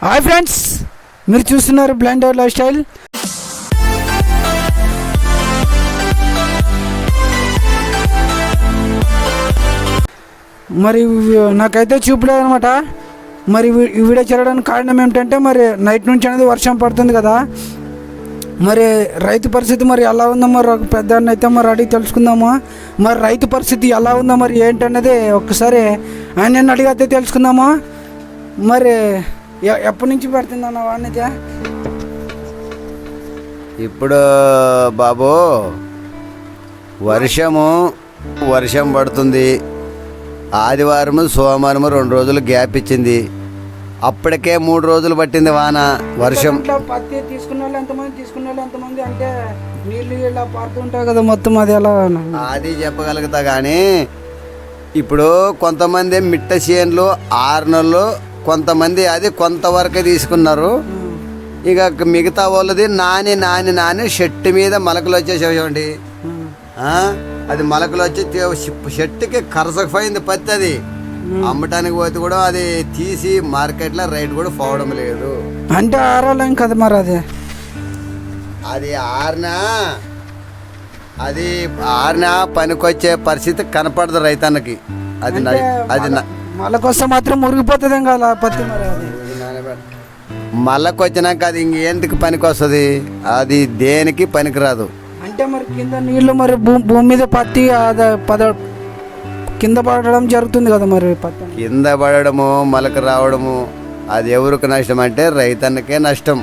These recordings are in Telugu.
హాయ్ ఫ్రెండ్స్, మీరు చూస్తున్నారు బ్లైండ్ అవుట్ లైఫ్ స్టైల్. మరి నాకైతే చూపలేదు అనమాట. మరి ఈ వీడియో చేయడానికి కారణం ఏమిటంటే, మరి నైట్ నుంచి అనేది వర్షం పడుతుంది కదా. మరి రైతు పరిస్థితి మరి ఎలా ఉందో మరి ఒక పెద్ద అయితే మరి అడిగి తెలుసుకుందాము. మరి రైతు పరిస్థితి ఎలా ఉందో మరి ఏంటన్నది ఒక్కసారి ఆయన అడిగితే తెలుసుకుందాము. మరి ఎప్పటి నుంచి పడుతుందన్న వాడినైతే? ఇప్పుడు బాబు వర్షం పడుతుంది. ఆదివారము సోమవారము 2 రోజులు గ్యాప్ ఇచ్చింది. అప్పటికే 3 రోజులు పట్టింది వాన వర్షం. పత్తి తీసుకున్న వాళ్ళు ఎంతమంది అంటే నీళ్ళు ఇలా పారుతుంటాయి కదా మొత్తం, అది ఎలా అది చెప్పగలుగుతా. కానీ ఇప్పుడు కొంతమంది మిట్ట చేనులు 6 నెలలు, కొంతమంది అది కొంతవరకే తీసుకున్నారు. ఇక మిగతా వాళ్ళది నాని షెట్టు మీద మొలకలు వచ్చేసేవండి. అది మొలకలు వచ్చి షెట్టుకి కరసకపోయింది పత్తి. అది అమ్మటానికి పోతే కూడా అది తీసి మార్కెట్లో రైట్ కూడా పోవడం లేదు. అంటే ఆరాలేం కదా మరి అది ఆరినా పనికొచ్చే పరిస్థితి కనపడదు రైతన్నకి. అది మళ్ళకొస్తే మాత్రం మురిగిపోతుంది కదా పత్తి. మరి అది మళ్ళకొచ్చినాక అది ఇంకెందుకు పనికి వస్తుంది? అది దేనికి పనికిరాదు. అంటే మరి కింద నీళ్లు మరి భూమి మీద పత్తి కింద పడడం జరుగుతుంది కదా. మరి పత్తి కింద పడడము మొలక రావడము అది ఎవరికి నష్టం అంటే రైతన్నకే నష్టం.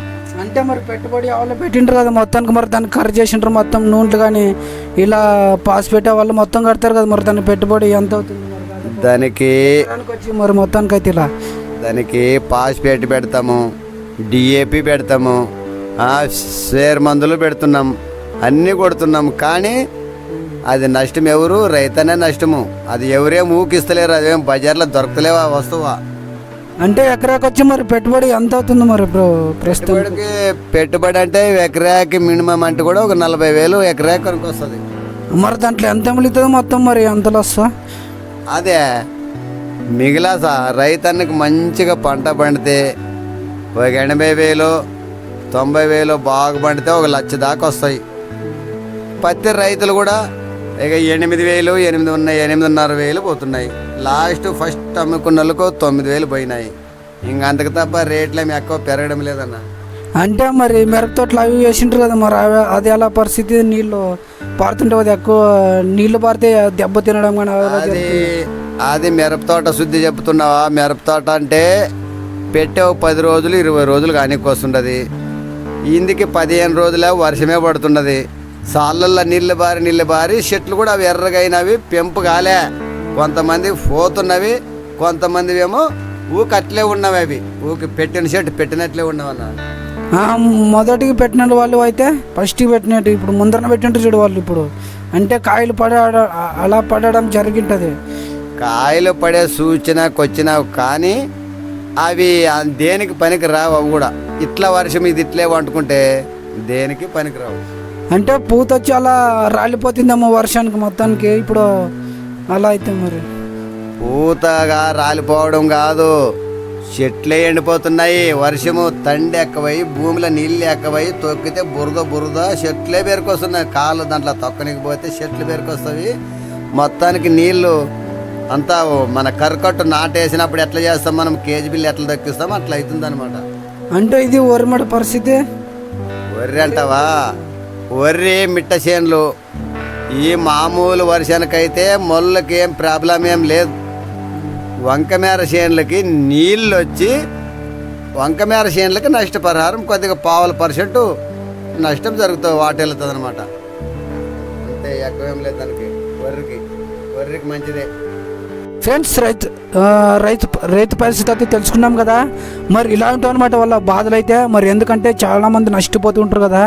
అంటే మరి పెట్టుబడి వాళ్ళు పెట్టింటారు కదా మొత్తానికి, మరి దాన్ని ఖర్చు చేసింటారు మొత్తం నూనెలు కానీ ఇలా పాస్ పెట్టే వాళ్ళు మొత్తం కడతారు కదా. మరి దాని పెట్టుబడి ఎంత అవుతుంది దానికి? మరి మొత్తానికి అయితే ఇలా దానికి పాస్పేట్ పెడతాము, డిఏపి పెడతాము, షేర్ మందులు పెడుతున్నాం, అన్నీ కొడుతున్నాం. కానీ అది నష్టం ఎవరు? రైతనే నష్టము. అది ఎవరేం ఊకిస్తలేరు. అదేం బజార్లో దొరకలేవా వస్తువా? అంటే ఎకరాకి వచ్చి మరి పెట్టుబడి ఎంత అవుతుంది మరి ప్రస్తుతానికి? పెట్టుబడి అంటే ఎకరాకి మినిమం అంటే కూడా ఒక 40,000 ఎకరాకి కొనుక్కు వస్తుంది. మరి దాంట్లో ఎంత మిగులుతుంది మొత్తం? మరి ఎంతలో వస్తా? అదే మిగిలాసా రైతన్నకి మంచిగా పంట పండితే ఒక 80,000 90,000 బాగా పండితే 1,00,000 దాకా వస్తాయి. పత్తి రైతులు కూడా ఇక 8,000 8,500 పోతున్నాయి. ఫస్ట్ అమ్ముకున్న వాళ్ళకు 9,000 పోయినాయి. ఇంకా అంతకు తప్ప రేట్లు ఏమి ఎక్కువ పెరగడం లేదన్న. అంటే మరి మిరప తోటలు అవి వేసింటారు కదా. మరి అది ఎలా పరిస్థితి? నీళ్ళు పారుతుంటే అది ఎక్కువ నీళ్లు పారితే దెబ్బ తినడం కానీ అది మిరప తోట శుద్ధి చెప్తున్నావా? మిరప తోట అంటే పెట్టే 10 రోజులు 20 రోజులు కానీ వస్తుండదు. ఇందుకి 15 రోజులే వర్షమే పడుతున్నది. సాళ్ళల్లో నీళ్ళు బారి చెట్లు కూడా అవి ఎర్రగైనవి పెంపు కాలే. కొంతమంది పోతున్నవి, కొంతమంది ఏమో ఊకట్లే ఉన్నవి. అవి ఊకి పెట్టిన చెట్టు పెట్టినట్లే ఉన్నవన్న. మొదటికి పెట్టిన వాళ్ళు అయితే ఫస్ట్కి పెట్టినట్టు ఇప్పుడు ముందర పెట్టినట్టు చూడు వాళ్ళు. ఇప్పుడు అంటే కాయలు అలా పడడం జరిగింటుంది. కాయలు పడే సూచనకు వచ్చినావు కానీ అవి దేనికి పనికి రావు. అవి కూడా ఇట్లా వర్షం ఇది ఇట్లే వండుకుంటే దేనికి పనికి రావు. అంటే పూత వచ్చి అలా రాలిపోతుందేమో వర్షానికి మొత్తానికి. ఇప్పుడు అలా అయితే మరి పూతగా రాలిపోవడం కాదు, చెట్లే ఎండిపోతున్నాయి. వర్షము తండి ఎక్కవై భూమిలో నీళ్ళు ఎక్కవై తొక్కితే బురద చెట్లే పేరుకొస్తున్నాయి. కాళ్ళు దాంట్లో తొక్కనికి పోతే చెట్లు పేరుకొస్తాయి. మొత్తానికి నీళ్ళు అంతా మన కరకట్టు నాటేసినప్పుడు ఎట్లా చేస్తాం మనం, కేజీ బిల్లు ఎట్లా దక్కిస్తాం అట్లా అవుతుంది అనమాట. అంటే ఇది వరిమడ పరిస్థితి. వరి అంటావా? వరి మిట్ట చేనులు ఈ మామూలు వర్షానికైతే మొల్లకి ఏం ప్రాబ్లం ఏం లేదు. వంకమేర చేనులకి నీళ్ళు వచ్చి వంకమేర చేనులకి నష్టపరిహారం కొద్దిగా 0.5% నష్టం జరుగుతుంది, వాటి వెళ్తుంది అనమాట. అంతే, ఎక్కువేం లేదు దానికి. వరికి మంచిదే. ఫ్రెండ్స్, రైతు పరిస్థితి అయితే తెలుసుకున్నాం కదా. మరి ఇలా ఉంటాం అనమాట వాళ్ళ బాధలు అయితే. మరి ఎందుకంటే చాలామంది నష్టపోతూ ఉంటారు కదా.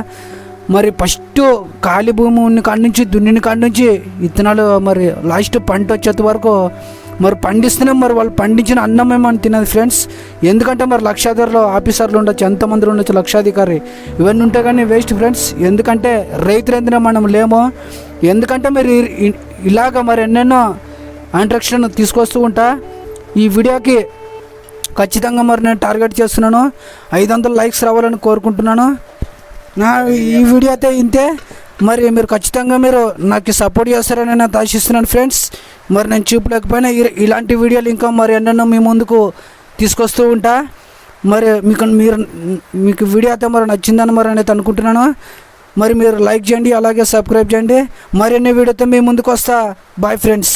మరి ఫస్ట్ ఖాళీ భూమి ఉన్న కాడి నుంచి దున్నిన కాడి నుంచి విత్తనాలు మరి లాస్ట్ పంట వచ్చేంత వరకు మరి పండిస్తున్నాం. మరి వాళ్ళు పండించిన అన్నం ఏమని తినదు ఫ్రెండ్స్. ఎందుకంటే మరి లక్షాధికారులు ఆఫీసర్లు ఉండొచ్చు, ఎంతమంది ఉండొచ్చు, లక్షాధికారి ఇవన్నీ ఉంటే కానీ వేస్ట్ ఫ్రెండ్స్. ఎందుకంటే రైతులు ఎందుకు మనం లేమో. ఎందుకంటే మరి ఇలాగ మరి ఎన్నెన్నో ఇంట్రక్షన్ తీసుకొస్తూ ఉంటా. ఈ వీడియోకి ఖచ్చితంగా మరి నేను టార్గెట్ చేస్తున్నాను. 500 లైక్స్ రావాలని కోరుకుంటున్నాను. నా ఈ వీడియో అయితే ఇంతే. మరి మీరు ఖచ్చితంగా మీరు నాకు సపోర్ట్ చేస్తారని నేను ఆశిస్తున్నాను ఫ్రెండ్స్. మరి నేను చూపలేకపోయినా ఇలాంటి వీడియోలు ఇంకా మరి ఎన్నెన్నో మీ ముందుకు తీసుకొస్తూ ఉంటా. మరి మీకు వీడియో అయితే మరి నచ్చిందని మరి నేను అనుకుంటున్నాను. మరి మీరు లైక్ చేయండి, అలాగే సబ్స్క్రైబ్ చేయండి. మరిన్ని వీడియోతో మీ ముందుకు వస్తా. Bye friends.